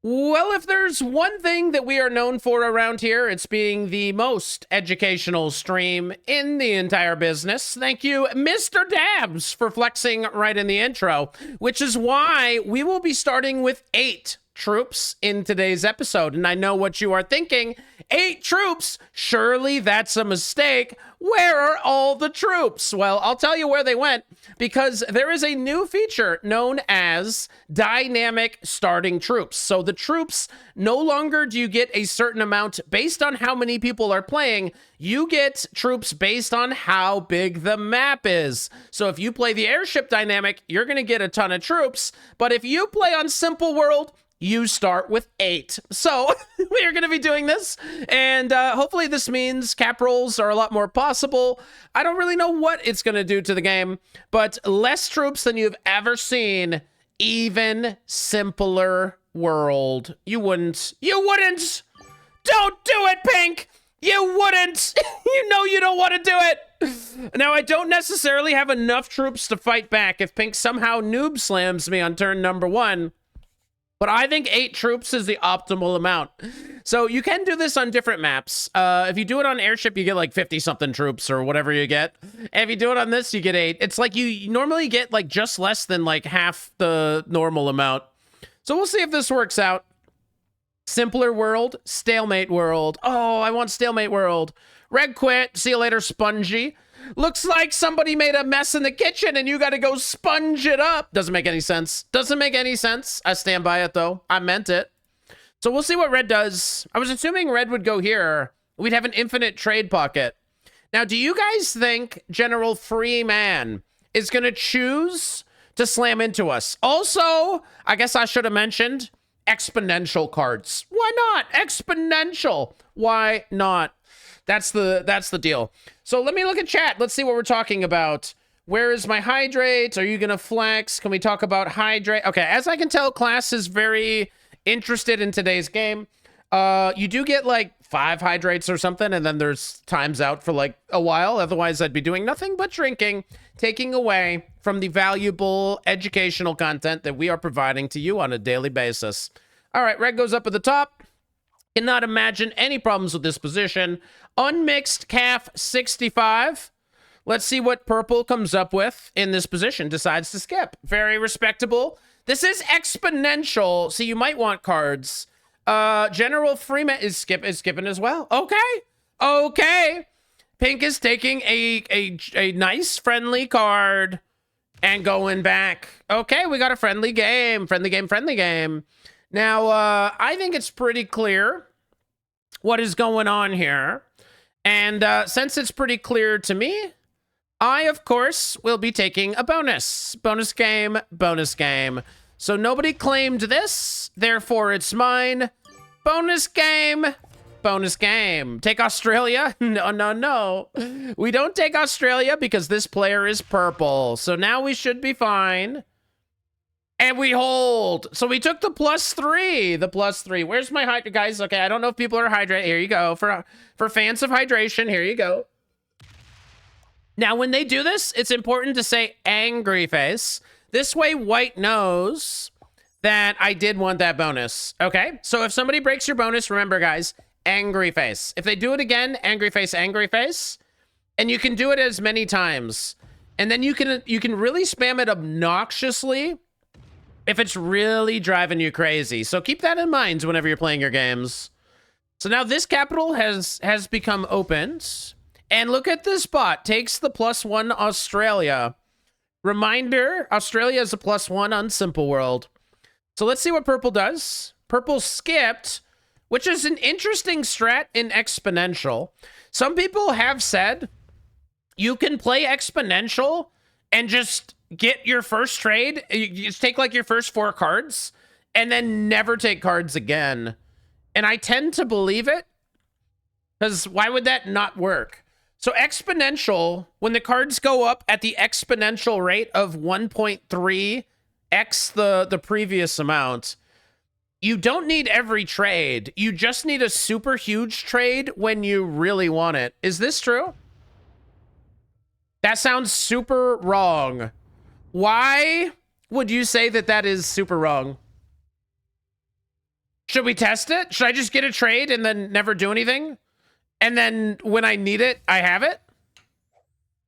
Well, if there's one thing that we are known for around here, it's being the most educational stream in the entire business. Thank you, Mr. Dabs, for flexing right in the intro, which is why we will be starting with 8 troops in today's episode. And I know what you are thinking. 8 troops? Surely that's a mistake. Where are all the troops? Well, I'll tell you where they went, because there is a new feature known as dynamic starting troops. So the troops, no longer do you get a certain amount based on how many people are playing. You get troops based on how big the map is. So if you play the airship dynamic, you're going to get a ton of troops. But if you play on Simple World, you start with 8. So we are going to be doing this, and hopefully this means cap rolls are a lot more possible. I don't really know what it's going to do to the game, but less troops than you've ever seen, even simpler world. You wouldn't. Don't do it, Pink. You wouldn't. You know you don't want to do it. Now, I don't necessarily have enough troops to fight back if Pink somehow noob slams me on turn number 1. But I think 8 troops is the optimal amount. So you can do this on different maps. If you do it on airship, you get like 50-something troops or whatever you get. And if you do it on this, you get 8. It's like you normally get like just less than like half the normal amount. So we'll see if this works out. Simpler world, stalemate world. Oh, I want stalemate world. Red quit. See you later, Spongy. Looks like somebody made a mess in the kitchen and you got to go sponge it up. Doesn't make any sense. Doesn't make any sense. I stand by it, though. I meant it. So we'll see what red does. I was assuming red would go here. We'd have an infinite trade pocket. Now, do you guys think General Freeman is going to choose to slam into us? Also, I guess I should have mentioned exponential cards. Why not? Exponential. Why not? That's the deal. So let me look at chat. Let's see what we're talking about. Where is my hydrate? Are you going to flex? Can we talk about hydrate? Okay, as I can tell, class is very interested in today's game. You do get like 5 hydrates or something, and then there's times out for like a while. Otherwise, I'd be doing nothing but drinking, taking away from the valuable educational content that we are providing to you on a daily basis. All right, red goes up at the top. Cannot imagine any problems with this position. Unmixed calf 65. Let's see what purple comes up with in this position. Decides to skip. Very respectable. This is exponential, so you might want cards. General Freeman is skipping as well. Okay. Pink is taking a nice friendly card and going back. Okay, we got a friendly game. Friendly game. Now, I think it's pretty clear what is going on here. And since it's pretty clear to me, I, of course, will be taking a bonus. Bonus game. So nobody claimed this, therefore it's mine. Bonus game. Take Australia? No. We don't take Australia because this player is purple. So now we should be fine. And we hold. So we took the +3. Where's my hydrate, guys? Okay, I don't know if people are hydrated. Here you go. For fans of hydration, here you go. Now, when they do this, it's important to say angry face. This way, white knows that I did want that bonus. Okay? So if somebody breaks your bonus, remember, guys, angry face. If they do it again, angry face. And you can do it as many times. And then you can really spam it obnoxiously if it's really driving you crazy. So keep that in mind whenever you're playing your games. So now this capital has become opened. And look at this spot. Takes the +1 Australia. Reminder, Australia is a +1 on Simple World. So let's see what purple does. Purple skipped, which is an interesting strat in exponential. Some people have said you can play exponential and just get your first trade. You just take like your first 4 cards and then never take cards again. And I tend to believe it, because why would that not work? So exponential, when the cards go up at the exponential rate of 1.3x the previous amount, you don't need every trade. You just need a super huge trade when you really want it. Is this true? That sounds super wrong. Why would you say that is super wrong? Should we test it? Should I just get a trade and then never do anything? And then when I need it, I have it?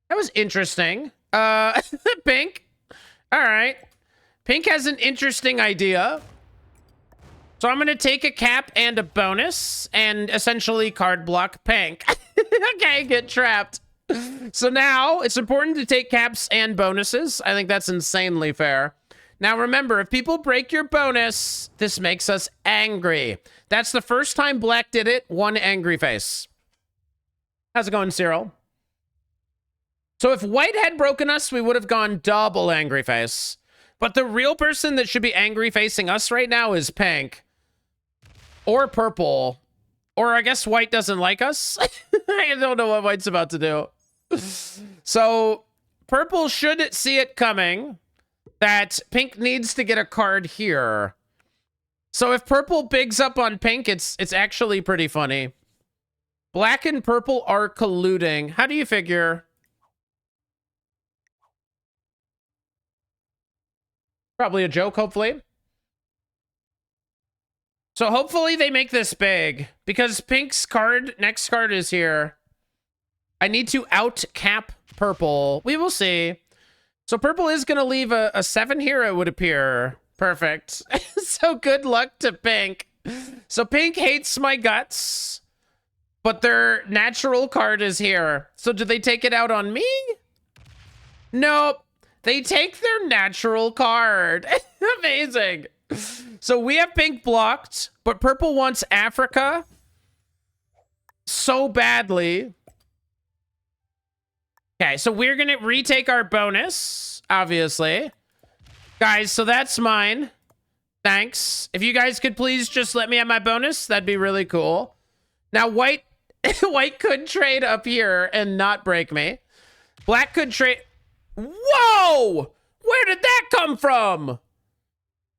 That was interesting. Pink. All right. Pink has an interesting idea. So I'm going to take a cap and a bonus and essentially card block Pink. Okay, get trapped. So now it's important to take caps and bonuses. I think that's insanely fair. Now remember, if people break your bonus, this makes us angry. That's the first time Black did it. One angry face. How's it going, Cyril? So if White had broken us, we would have gone double angry face. But the real person that should be angry facing us right now is Pink. Or Purple. Or I guess White doesn't like us. I don't know what White's about to do. So Purple should see it coming that Pink needs to get a card here. So if Purple bigs up on Pink, it's actually pretty funny. Black and Purple are colluding. How do you figure? Probably a joke, hopefully. So hopefully they make this big, because Pink's next card is here. I need to out-cap Purple. We will see. So Purple is going to leave a 7 here, it would appear. Perfect. So good luck to Pink. So Pink hates my guts, but their natural card is here. So do they take it out on me? Nope. They take their natural card. Amazing. So we have Pink blocked, but Purple wants Africa so badly. Okay, so we're going to retake our bonus, obviously. Guys, so that's mine. Thanks. If you guys could please just let me have my bonus, that'd be really cool. Now, White could trade up here and not break me. Black could trade... Whoa! Where did that come from?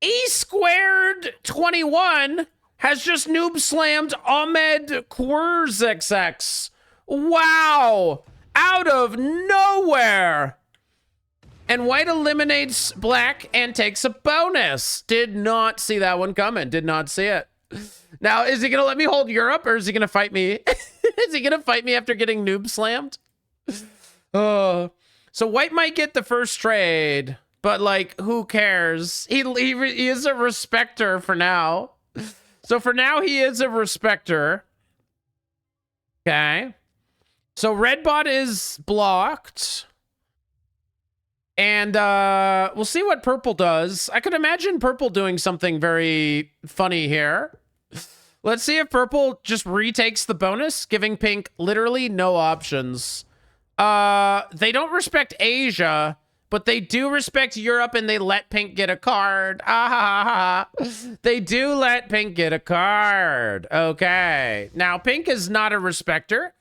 E squared 21 has just noob slammed Ahmed Querzxx. Wow! Out of nowhere! And White eliminates Black and takes a bonus. Did not see that one coming. Did not see it. Now, is he going to let me hold Europe, or is he going to fight me? Is he going to fight me after getting noob slammed? So White might get the first trade, but, like, who cares? He is a respecter for now. So for now, he is a respecter. Okay. So red bot is blocked. And we'll see what Purple does. I could imagine Purple doing something very funny here. Let's see if Purple just retakes the bonus, giving Pink literally no options. They don't respect Asia, but they do respect Europe, and they let Pink get a card. They do let Pink get a card. Okay. Now, Pink is not a respecter.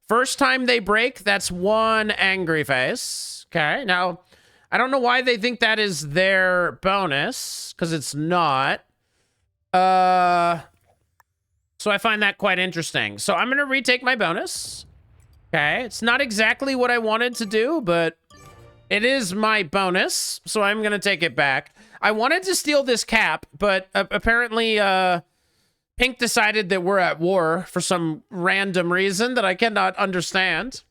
First time they break, that's one angry face. Okay. Now, I don't know why they think that is their bonus, because it's not. So I find that quite interesting. So I'm going to retake my bonus. Okay, it's not exactly what I wanted to do, but it is my bonus, so I'm going to take it back. I wanted to steal this cap, but apparently Pink decided that we're at war for some random reason that I cannot understand.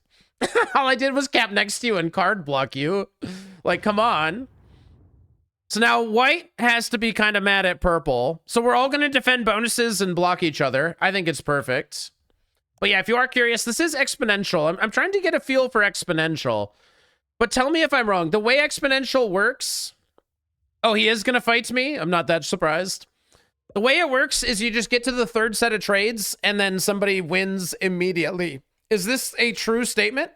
All I did was cap next to you and card block you. Like, come on. So now White has to be kind of mad at Purple. So we're all going to defend bonuses and block each other. I think it's perfect. But yeah, if you are curious, this is exponential. I'm trying to get a feel for exponential. But tell me if I'm wrong. The way exponential works... Oh, he is going to fight me? I'm not that surprised. The way it works is you just get to the third set of trades, and then somebody wins immediately. Is this a true statement?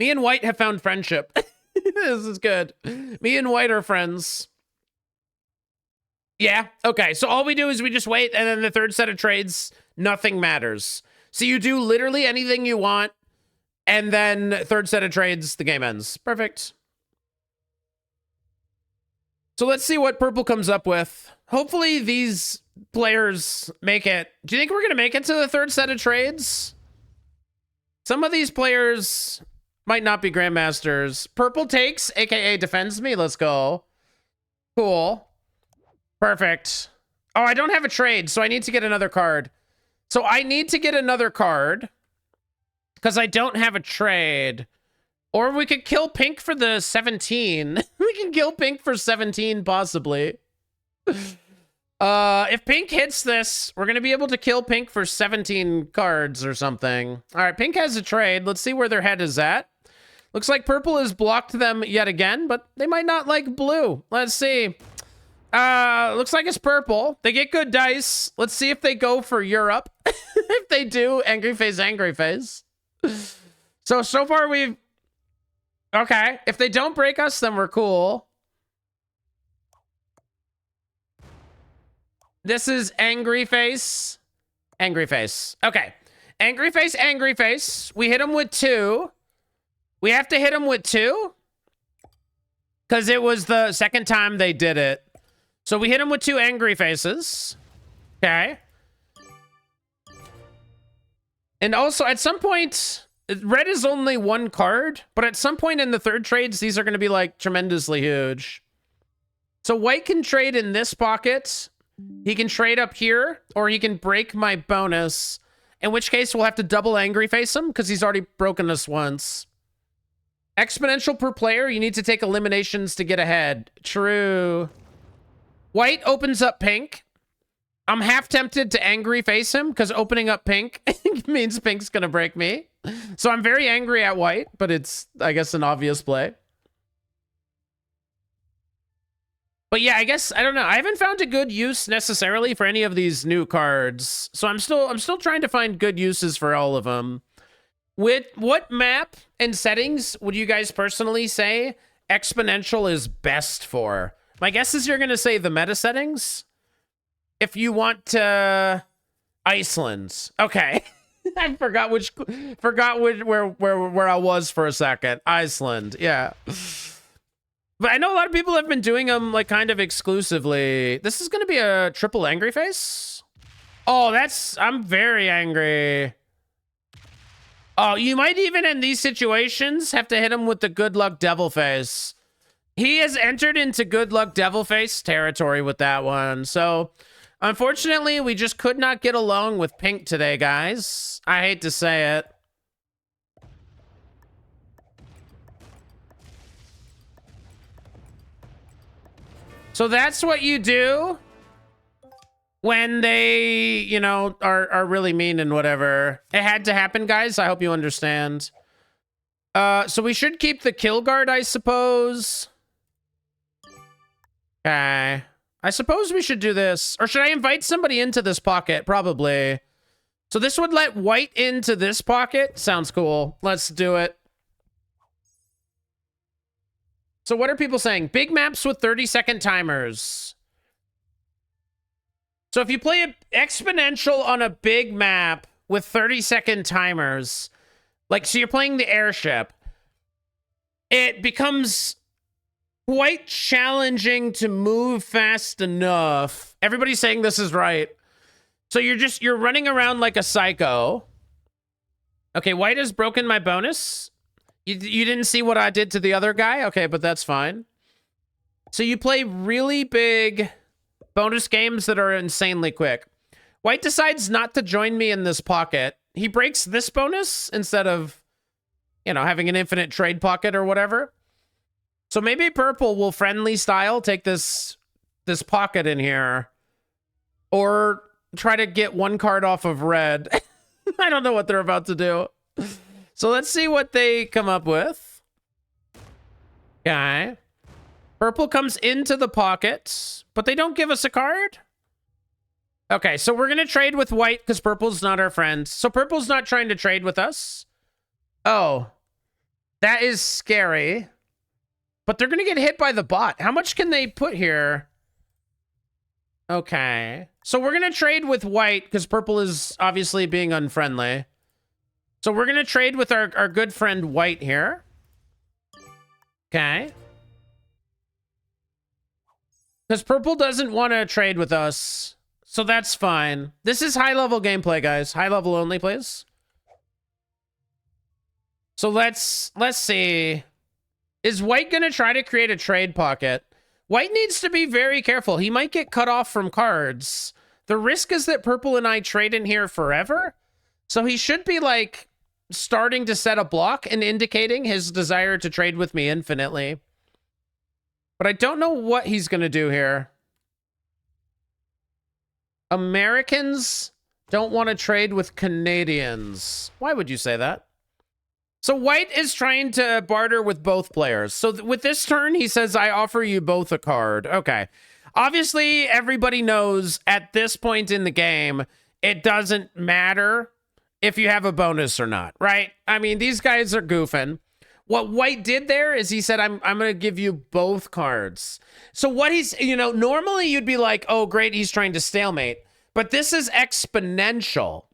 Me and White have found friendship. This is good. Me and White are friends. Yeah, okay. So all we do is we just wait, and then the third set of trades, nothing matters. So you do literally anything you want, and then third set of trades, the game ends. Perfect. So let's see what Purple comes up with. Hopefully these players make it. Do you think we're going to make it to the third set of trades? Some of these players might not be Grandmasters. Purple takes, aka defends me. Let's go. Cool. Perfect. Oh, I don't have a trade, so I need to get another card. So I need to get another card because I don't have a trade. Or we could kill pink for the 17. We can kill pink for 17, possibly. If pink hits this, we're going to be able to kill pink for 17 cards or something. All right, pink has a trade. Let's see where their head is at. Looks like purple has blocked them yet again, but they might not like blue. Let's see. Looks like it's purple. They get good dice. Let's see if they go for Europe. If they do, angry face, angry face. So far we've... Okay, if they don't break us, then we're cool. This is angry face. Angry face. Okay. Angry face, angry face. We hit him with 2. We have to hit him with 2. Because it was the second time they did it. So we hit him with 2 angry faces. Okay. And also, at some point, red is only 1 card. But at some point in the third trades, these are going to be, like, tremendously huge. So white can trade in this pocket. He can trade up here, or he can break my bonus, in which case we'll have to double angry face him because he's already broken us once. Exponential per player, you need to take eliminations to get ahead. True. White opens up pink. I'm half tempted to angry face him because opening up pink means pink's gonna break me. So I'm very angry at white, but it's, I guess, an obvious play. But yeah, I guess, I don't know. I haven't found a good use necessarily for any of these new cards. So I'm still trying to find good uses for all of them. With what map and settings would you guys personally say exponential is best for? My guess is you're going to say the meta settings. If you want to Iceland. Okay. I forgot where I was for a second. Iceland. Yeah. But I know a lot of people have been doing them, like, kind of exclusively. This is going to be a triple angry face? Oh, I'm very angry. Oh, you might even, in these situations, have to hit him with the good luck devil face. He has entered into good luck devil face territory with that one. So, unfortunately, we just could not get along with pink today, guys. I hate to say it. So that's what you do when they, you know, are really mean and whatever. It had to happen, guys. I hope you understand. So we should keep the kill guard, I suppose. Okay. I suppose we should do this. Or should I invite somebody into this pocket? Probably. So this would let white into this pocket. Sounds cool. Let's do it. So what are people saying? Big maps with 30-second timers. So if you play an exponential on a big map with 30-second timers, like, so you're playing the airship, it becomes quite challenging to move fast enough. Everybody's saying this is right. So you're running around like a psycho. Okay, white has broken my bonus. You didn't see what I did to the other guy? Okay, but that's fine. So you play really big bonus games that are insanely quick. White decides not to join me in this pocket. He breaks this bonus instead of, you know, having an infinite trade pocket or whatever. So maybe purple will friendly style take this pocket in here. Or try to get 1 card off of red. I don't know what they're about to do. So let's see what they come up with. Okay. Purple comes into the pocket, but they don't give us a card. Okay, so we're going to trade with white because purple's not our friend. So purple's not trying to trade with us. Oh, that is scary. But they're going to get hit by the bot. How much can they put here? Okay. So we're going to trade with white because purple is obviously being unfriendly. So we're going to trade with our good friend white here. Okay. Because purple doesn't want to trade with us. So that's fine. This is high-level gameplay, guys. High-level only, please. So let's see. Is white going to try to create a trade pocket? White needs to be very careful. He might get cut off from cards. The risk is that purple and I trade in here forever. So he should be like starting to set a block and indicating his desire to trade with me infinitely. But I don't know what he's going to do here. Americans don't want to trade with Canadians. Why would you say that? So white is trying to barter with both players. So with this turn, he says, I offer you both a card. Okay. Obviously, everybody knows at this point in the game, it doesn't matter if you have a bonus or not, right? I mean, these guys are goofing. What white did there is he said, I'm going to give you both cards. So what he's, you know, normally you'd be like, oh, great, he's trying to stalemate. But this is exponential.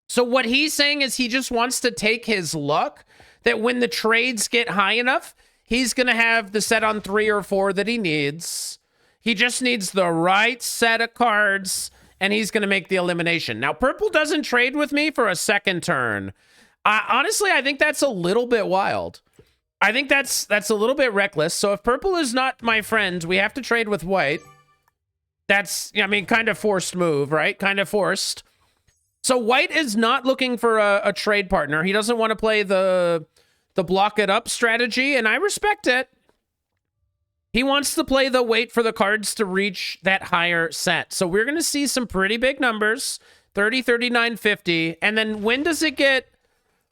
So what he's saying is he just wants to take his luck that when the trades get high enough, he's going to have the set on 3 or 4 that he needs. He just needs the right set of cards, and he's going to make the elimination. Now, purple doesn't trade with me for a second turn. Honestly, I think that's a little bit wild. I think that's a little bit reckless. So if purple is not my friend, we have to trade with white. That's, I mean, kind of forced move, right? Kind of forced. So white is not looking for a trade partner. He doesn't want to play the block it up strategy, and I respect it. He wants to play the wait for the cards to reach that higher set. So we're going to see some pretty big numbers, 30, 39, 50. And then when does it get,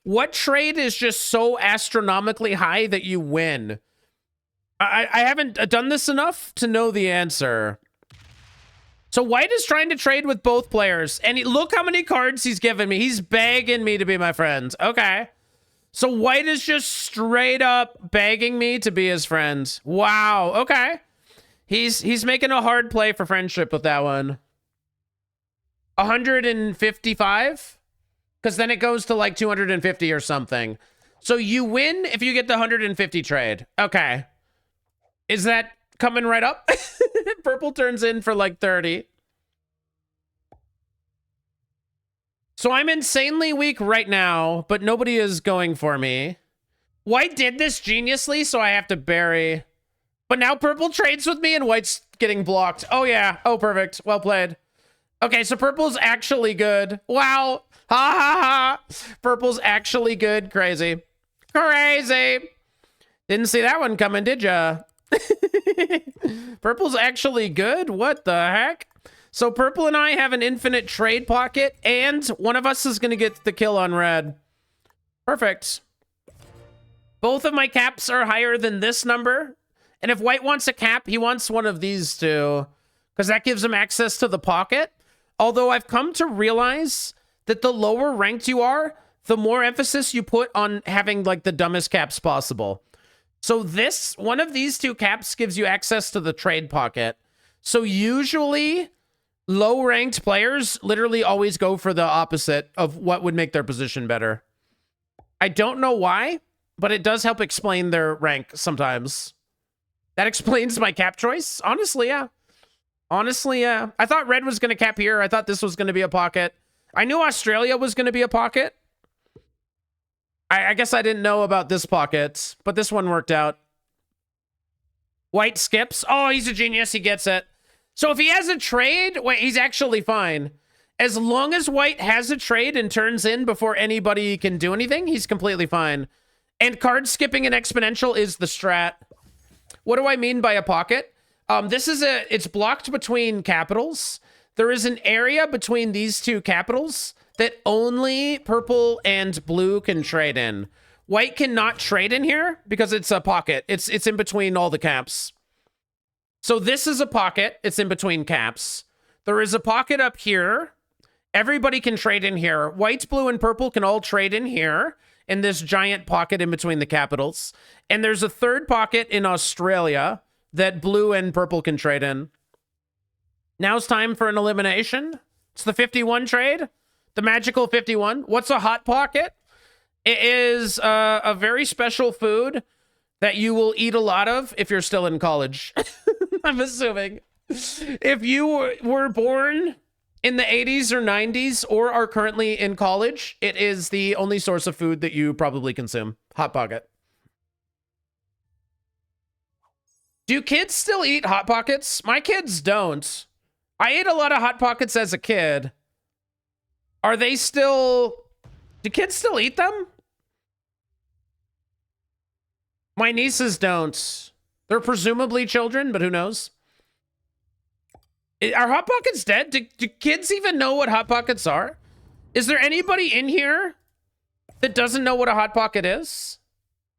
what trade is just so astronomically high that you win? I haven't done this enough to know the answer. So white is trying to trade with both players. And look how many cards he's given me. He's begging me to be my friend. Okay. So white is just straight up begging me to be his friend. Wow. Okay. He's making a hard play for friendship with that one. 155? Because then it goes to like 250 or something. So you win if you get the 150 trade. Okay. Is that coming right up? Purple turns in for like 30. So I'm insanely weak right now, but nobody is going for me. White did this geniusly, so I have to bury. But now purple trades with me and white's getting blocked. Oh yeah. Oh, perfect. Well played. Okay, so purple's actually good. Wow. Ha ha ha. Purple's actually good. Crazy. Crazy. Didn't see that one coming, did ya? Purple's actually good? What the heck? So purple and I have an infinite trade pocket, and one of us is going to get the kill on red. Perfect. Both of my caps are higher than this number. And if white wants a cap, he wants one of these two, because that gives him access to the pocket. Although I've come to realize that the lower ranked you are, the more emphasis you put on having like the dumbest caps possible. So one of these two caps gives you access to the trade pocket. So usually low ranked players literally always go for the opposite of what would make their position better. I don't know why, but it does help explain their rank sometimes. That explains my cap choice. Honestly, yeah. Honestly, yeah. I thought red was going to cap here. I thought this was going to be a pocket. I knew Australia was going to be a pocket. I guess I didn't know about this pocket, but this one worked out. White skips. Oh, he's a genius. He gets it. So if he has a trade, wait, he's actually fine. As long as white has a trade and turns in before anybody can do anything, he's completely fine. And card skipping and exponential is the strat. What do I mean by a pocket? It's blocked between capitals. There is an area between these two capitals that only purple and blue can trade in. White cannot trade in here because it's a pocket. It's in between all the caps. So this is a pocket. It's in between caps. There is a pocket up here. Everybody can trade in here. White, blue, and purple can all trade in here in this giant pocket in between the capitals. And there's a third pocket in Australia that blue and purple can trade in. Now it's time for an elimination. It's the 51 trade. The magical 51. What's a hot pocket? It is a very special food that you will eat a lot of if you're still in college. I'm assuming. If you were born in the 80s or 90s or are currently in college, it is the only source of food that you probably consume. Hot pocket. Do kids still eat Hot Pockets? My kids don't. I ate a lot of Hot Pockets as a kid. Are they still... Do kids still eat them? My nieces don't. They're presumably children, but who knows? Are Hot Pockets dead? Do kids even know what Hot Pockets are? Is there anybody in here that doesn't know what a Hot Pocket is?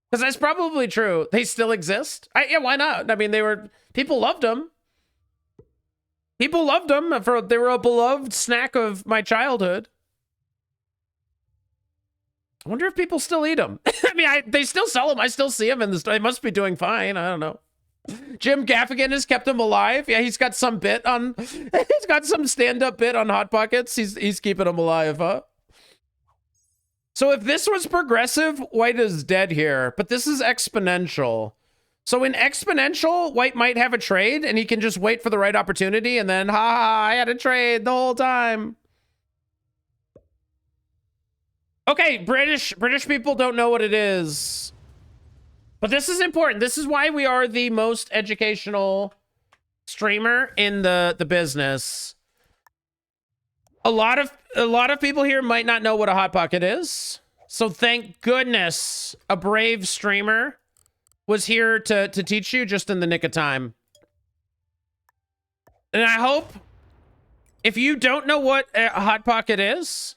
Because that's probably true. They still exist. Yeah, why not? I mean, people loved them. People loved them. They were a beloved snack of my childhood. I wonder if people still eat them. I mean, they still sell them. I still see them in the store. They must be doing fine. I don't know. Jim Gaffigan has kept him alive. Yeah, he's got some bit on... He's got some stand-up bit on Hot Pockets. He's keeping them alive, huh? So if this was progressive, White is dead here. But this is exponential. So in exponential, White might have a trade, and he can just wait for the right opportunity, and then, I had a trade the whole time. Okay, British people don't know what it is. But this is important. This is why we are the most educational streamer in the business. A lot of people here might not know what a Hot Pocket is. So thank goodness a brave streamer was here to teach you just in the nick of time. And I hope if you don't know what a Hot Pocket is,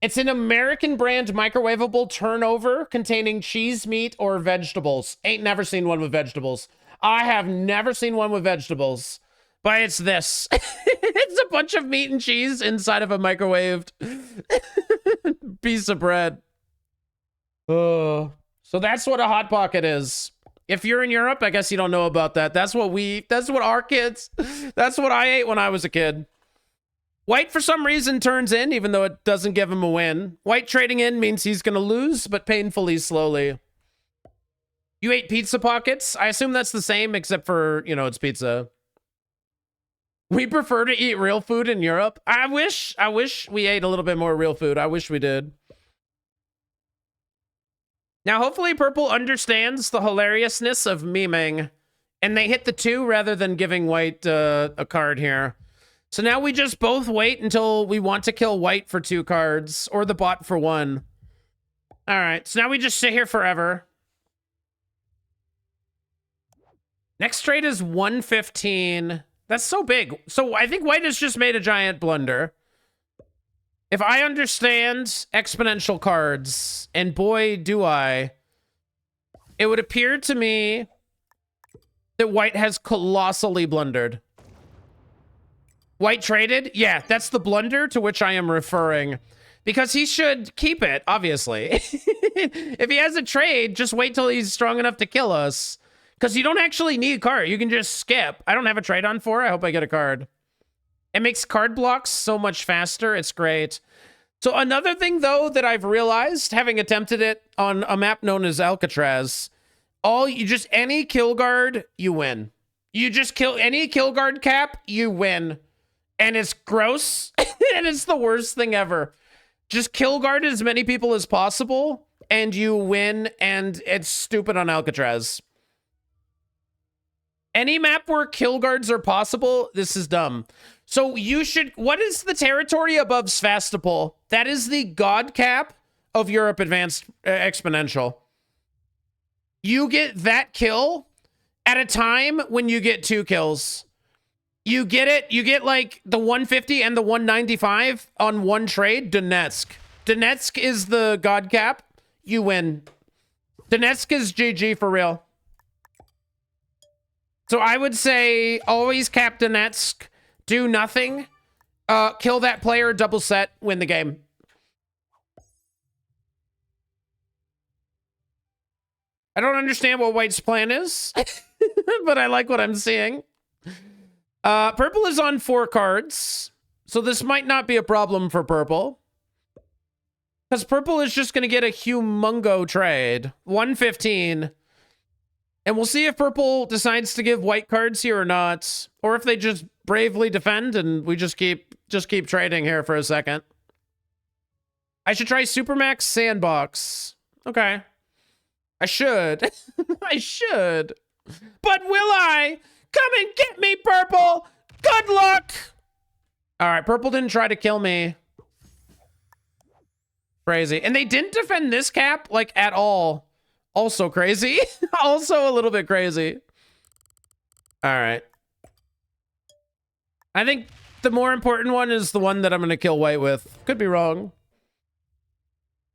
it's an American brand microwavable turnover containing cheese, meat, or vegetables. Ain't never seen one with vegetables. I have never seen one with vegetables. But it's this. It's a bunch of meat and cheese inside of a microwaved piece of bread. Oh. So that's what a Hot Pocket is. If you're in Europe, I guess you don't know about that. That's what our kids, that's what I ate when I was a kid. White, for some reason, turns in, even though it doesn't give him a win. White trading in means he's going to lose, but painfully slowly. You ate pizza pockets? I assume that's the same, except for, it's pizza. We prefer to eat real food in Europe. I wish we ate a little bit more real food. I wish we did. Now, hopefully Purple understands the hilariousness of memeing, and they hit the 2 rather than giving White a card here. So now we just both wait until we want to kill White for 2 cards, or the bot for 1. All right, so now we just sit here forever. Next trade is 115. That's so big. So I think White has just made a giant blunder. If I understand exponential cards, and boy do I, it would appear to me that White has colossally blundered. White traded? Yeah, that's the blunder to which I am referring. Because he should keep it, obviously. If he has a trade, just wait till he's strong enough to kill us. Because you don't actually need a card. You can just skip. I don't have a trade on 4. I hope I get a card. It makes card blocks so much faster. It's great. So another thing, though, that I've realized, having attempted it on a map known as Alcatraz, any kill guard, you win. You just kill any kill guard cap, you win. And it's gross, and it's the worst thing ever. Just kill guard as many people as possible, and you win, and it's stupid on Alcatraz. Any map where kill guards are possible, this is dumb. So what is the territory above Sevastopol? That is the god cap of Europe Advanced Exponential. You get that kill at a time when you get 2 kills. You get it. You get like the 150 and the 195 on 1 trade. Donetsk. Donetsk is the god cap. You win. Donetsk is GG for real. So I would say always cap Donetsk. Do nothing. Kill that player. Double set. Win the game. I don't understand what White's plan is, but I like what I'm seeing. Purple is on 4 cards, so this might not be a problem for Purple. Because Purple is just going to get a humongo trade. 115. And we'll see if Purple decides to give White cards here or not. Or if they just bravely defend and we just keep trading here for a second. I should try Supermax Sandbox. Okay. I should. I should. But will I? Come and get me, purple. Good luck. All right, purple didn't try to kill me. Crazy. And they didn't defend this cap, like, at all. Also crazy. Also a little bit crazy. All right. I think the more important one is the one that I'm going to kill white with. Could be wrong.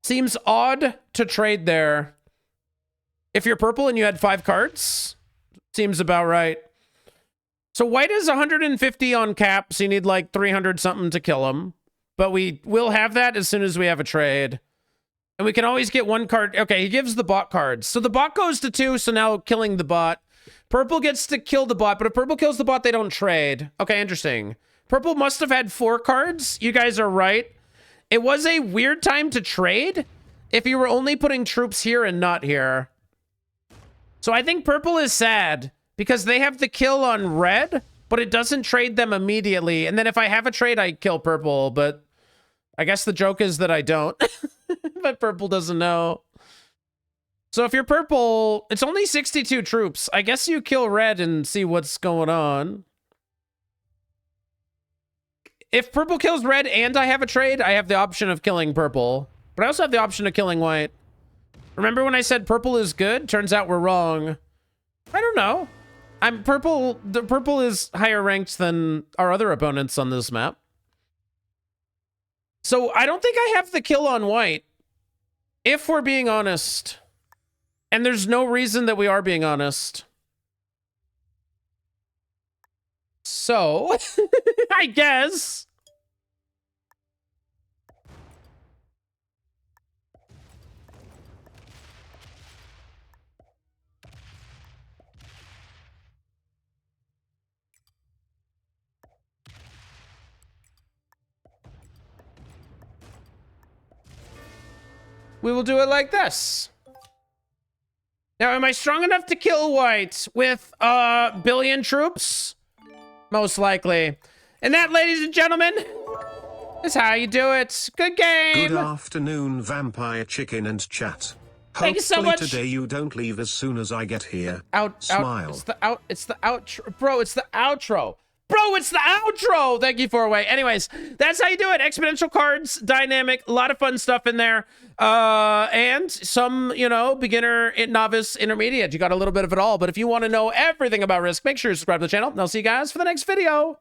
Seems odd to trade there. If you're purple and you had 5 cards, seems about right. So white is 150 on cap, so you need like 300 something to kill him. But we will have that as soon as we have a trade. And we can always get 1 card. Okay, he gives the bot cards. So the bot goes to 2, so now killing the bot. Purple gets to kill the bot, but if purple kills the bot, they don't trade. Okay, interesting. Purple must have had 4 cards. You guys are right. It was a weird time to trade if you were only putting troops here and not here. So I think purple is sad because they have the kill on red, but it doesn't trade them immediately. And then if I have a trade, I kill purple, but I guess the joke is that I don't. But purple doesn't know. So if you're purple, it's only 62 troops. I guess you kill red and see what's going on. If purple kills red and I have a trade, I have the option of killing purple. But I also have the option of killing white. Remember when I said purple is good? Turns out we're wrong. I don't know. I'm purple. The purple is higher ranked than our other opponents on this map. So I don't think I have the kill on white. If we're being honest. And there's no reason that we are being honest. So, I guess. We will do it like this. Now, am I strong enough to kill white with a billion troops? Most likely. And that, ladies and gentlemen, is how you do it. Good game. Good afternoon, Vampire Chicken and chat. Thank you so much. Today you don't leave as soon as I get here. Smile. It's the outro. Bro, it's the outro. Bro, it's the outro. Thank you, 4-way. Anyways, that's how you do it. Exponential cards, dynamic, a lot of fun stuff in there. And some, you know, beginner, novice, intermediate. You got a little bit of it all. But if you want to know everything about Risk, make sure you subscribe to the channel. And I'll see you guys for the next video.